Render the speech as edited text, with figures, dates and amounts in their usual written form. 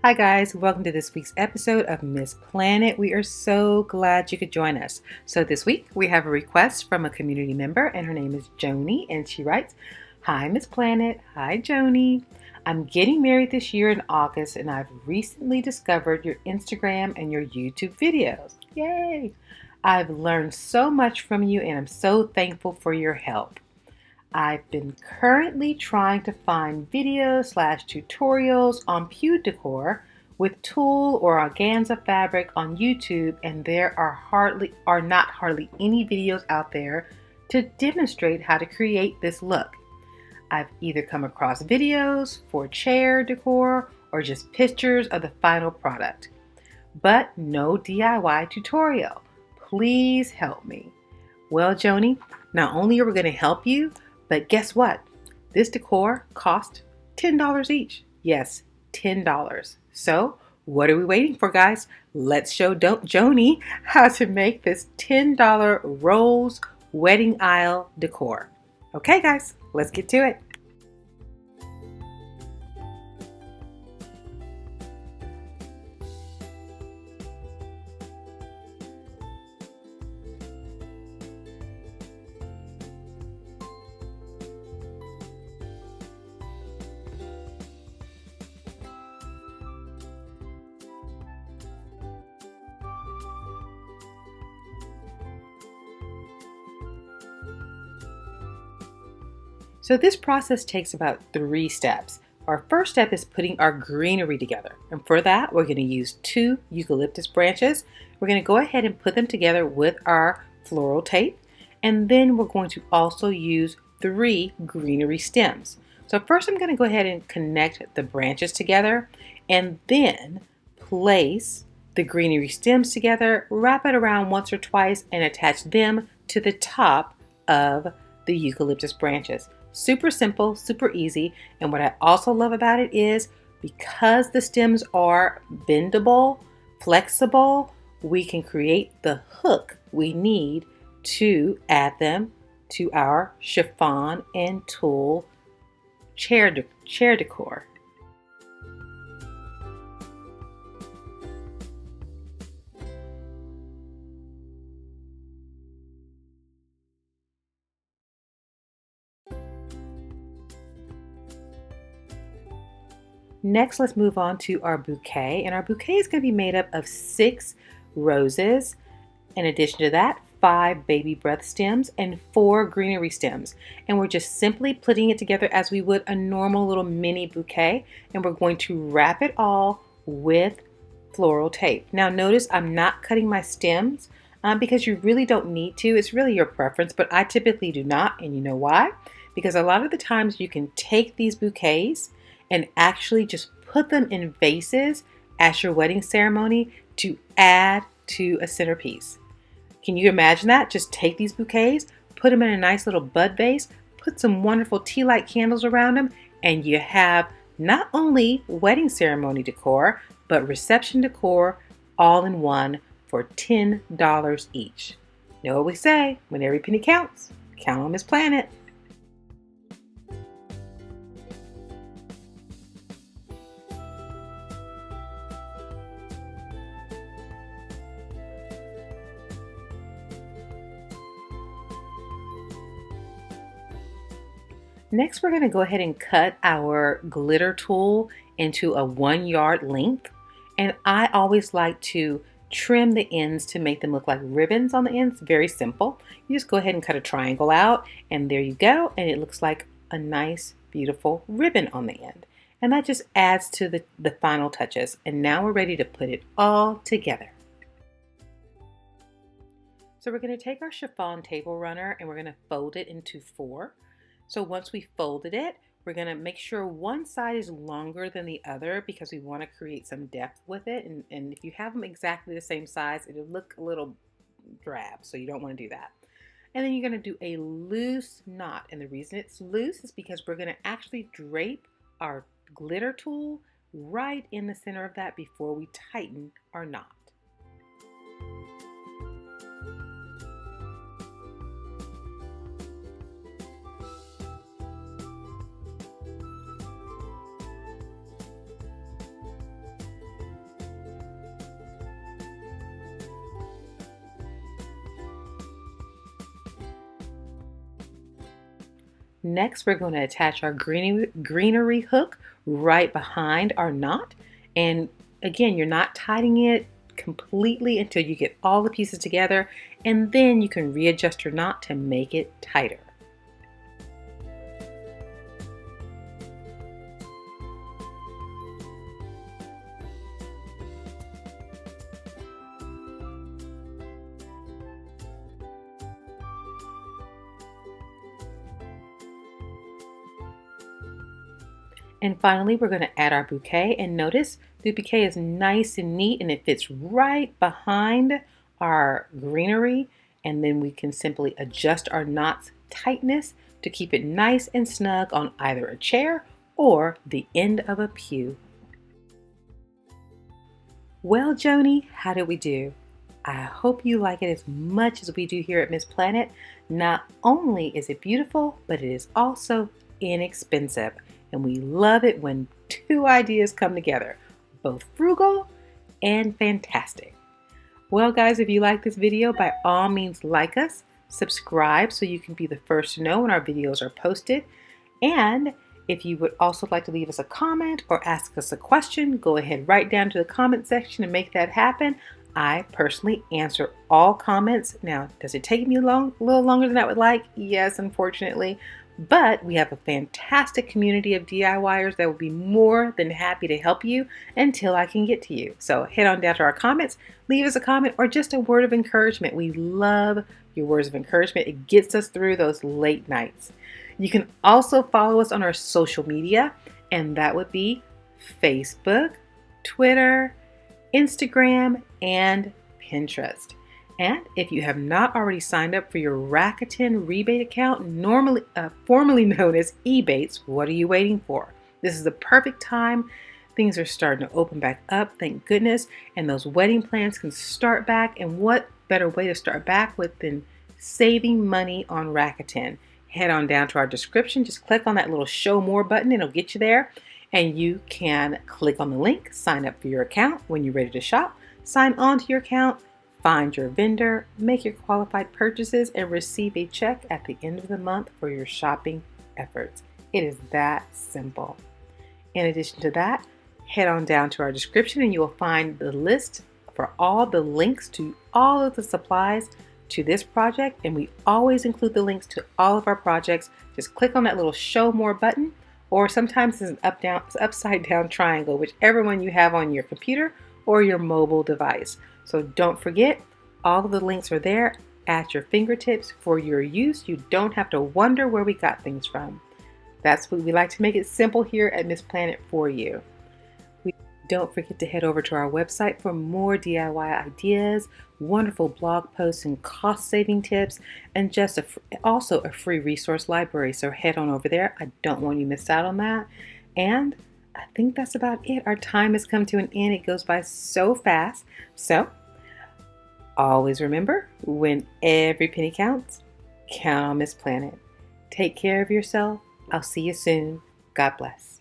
Hi guys, welcome to this week's episode of Miss Planet. We are so glad you could join us. So this week we have a request from a community member and her name is Joni and she writes, "Hi Miss Planet, hi Joni. I'm getting married this year in August and I've recently discovered your Instagram and your YouTube videos. Yay! I've learned so much from you and I'm so thankful for your help. I've been currently trying to find videos/tutorials on pew decor with tulle or organza fabric on YouTube, and there are not hardly any videos out there to demonstrate how to create this look. I've either come across videos for chair decor or just pictures of the final product, but no DIY tutorial. Please help me." Well, Joni, not only are we going to help you, but guess what? This decor cost $10 each. Yes, $10. So, what are we waiting for, guys? Let's show Joni how to make this $10 rose wedding aisle decor. Okay, guys, let's get to it. So this process takes about 3 steps. Our first step is putting our greenery together. And for that, we're going to use 2 eucalyptus branches. We're going to go ahead and put them together with our floral tape. And then we're going to also use 3 greenery stems. So first I'm going to go ahead and connect the branches together and then place the greenery stems together, wrap it around once or twice, and attach them to the top of the eucalyptus branches. Super simple, super easy. And what I also love about it is because the stems are bendable, flexible, we can create the hook we need to add them to our chiffon and tulle chair decor. Next, let's move on to our bouquet. And our bouquet is going to be made up of 6 roses. In addition to that, 5 baby breath stems and 4 greenery stems. And we're just simply putting it together as we would a normal little mini bouquet. And we're going to wrap it all with floral tape. Now notice I'm not cutting my stems because you really don't need to. It's really your preference, but I typically do not. And you know why? Because a lot of the times you can take these bouquets and actually just put them in vases at your wedding ceremony to add to a centerpiece. Can you imagine that? Just take these bouquets, put them in a nice little bud vase, put some wonderful tea light candles around them, and you have not only wedding ceremony decor, but reception decor all in one for $10 each. Know what we say? When every penny counts, count on Miss Planet. Next, we're going to go ahead and cut our glitter tulle into a 1-yard length. And I always like to trim the ends to make them look like ribbons on the ends. Very simple. You just go ahead and cut a triangle out and there you go. And it looks like a nice, beautiful ribbon on the end. And that just adds to the final touches. And now we're ready to put it all together. So we're going to take our chiffon table runner and we're going to fold it into 4. So once we folded it, we're going to make sure one side is longer than the other because we want to create some depth with it. And if you have them exactly the same size, it'll look a little drab. So you don't want to do that. And then you're going to do a loose knot. And the reason it's loose is because we're going to actually drape our glitter tulle right in the center of that before we tighten our knot. Next, we're going to attach our greenery hook right behind our knot. And again, you're not tightening it completely until you get all the pieces together, and then you can readjust your knot to make it tighter. And finally, we're going to add our bouquet, and notice the bouquet is nice and neat and it fits right behind our greenery. And then we can simply adjust our knot's tightness to keep it nice and snug on either a chair or the end of a pew. Well, Joni, how did we do? I hope you like it as much as we do here at Miss Planet. Not only is it beautiful, but it is also inexpensive. And we love it when two ideas come together, both frugal and fantastic. Well, guys, if you like this video, by all means, like us, subscribe so you can be the first to know when our videos are posted. And if you would also like to leave us a comment or ask us a question, go ahead right down to the comment section and make that happen. I personally answer all comments. Now, does it take me a little longer than I would like? Yes, unfortunately. But we have a fantastic community of DIYers that will be more than happy to help you until I can get to you. So head on down to our comments, leave us a comment or just a word of encouragement. We love your words of encouragement. It gets us through those late nights. You can also follow us on our social media, and that would be Facebook, Twitter, Instagram, and Pinterest. And if you have not already signed up for your Rakuten rebate account, formerly known as Ebates, what are you waiting for? This is the perfect time. Things are starting to open back up, thank goodness, and those wedding plans can start back. And what better way to start back with than saving money on Rakuten? Head on down to our description, just click on that little show more button, it'll get you there. And you can click on the link, sign up for your account. When you're ready to shop, sign on to your account, find your vendor, make your qualified purchases, and receive a check at the end of the month for your shopping efforts. It is that simple. In addition to that, head on down to our description and you will find the list for all the links to all of the supplies to this project. And we always include the links to all of our projects. Just click on that little show more button, or sometimes it's an upside down triangle, whichever one you have on your computer or your mobile device. So don't forget, all of the links are there at your fingertips for your use. You don't have to wonder where we got things from. That's what we like to make it simple here at Miss Planet for you. Don't forget to head over to our website for more DIY ideas, wonderful blog posts and cost-saving tips, and just also a free resource library. So head on over there. I don't want you to miss out on that. And I think that's about it. Our time has come to an end. It goes by so fast. So always remember, when every penny counts, count on Miss Planet. Take care of yourself. I'll see you soon. God bless.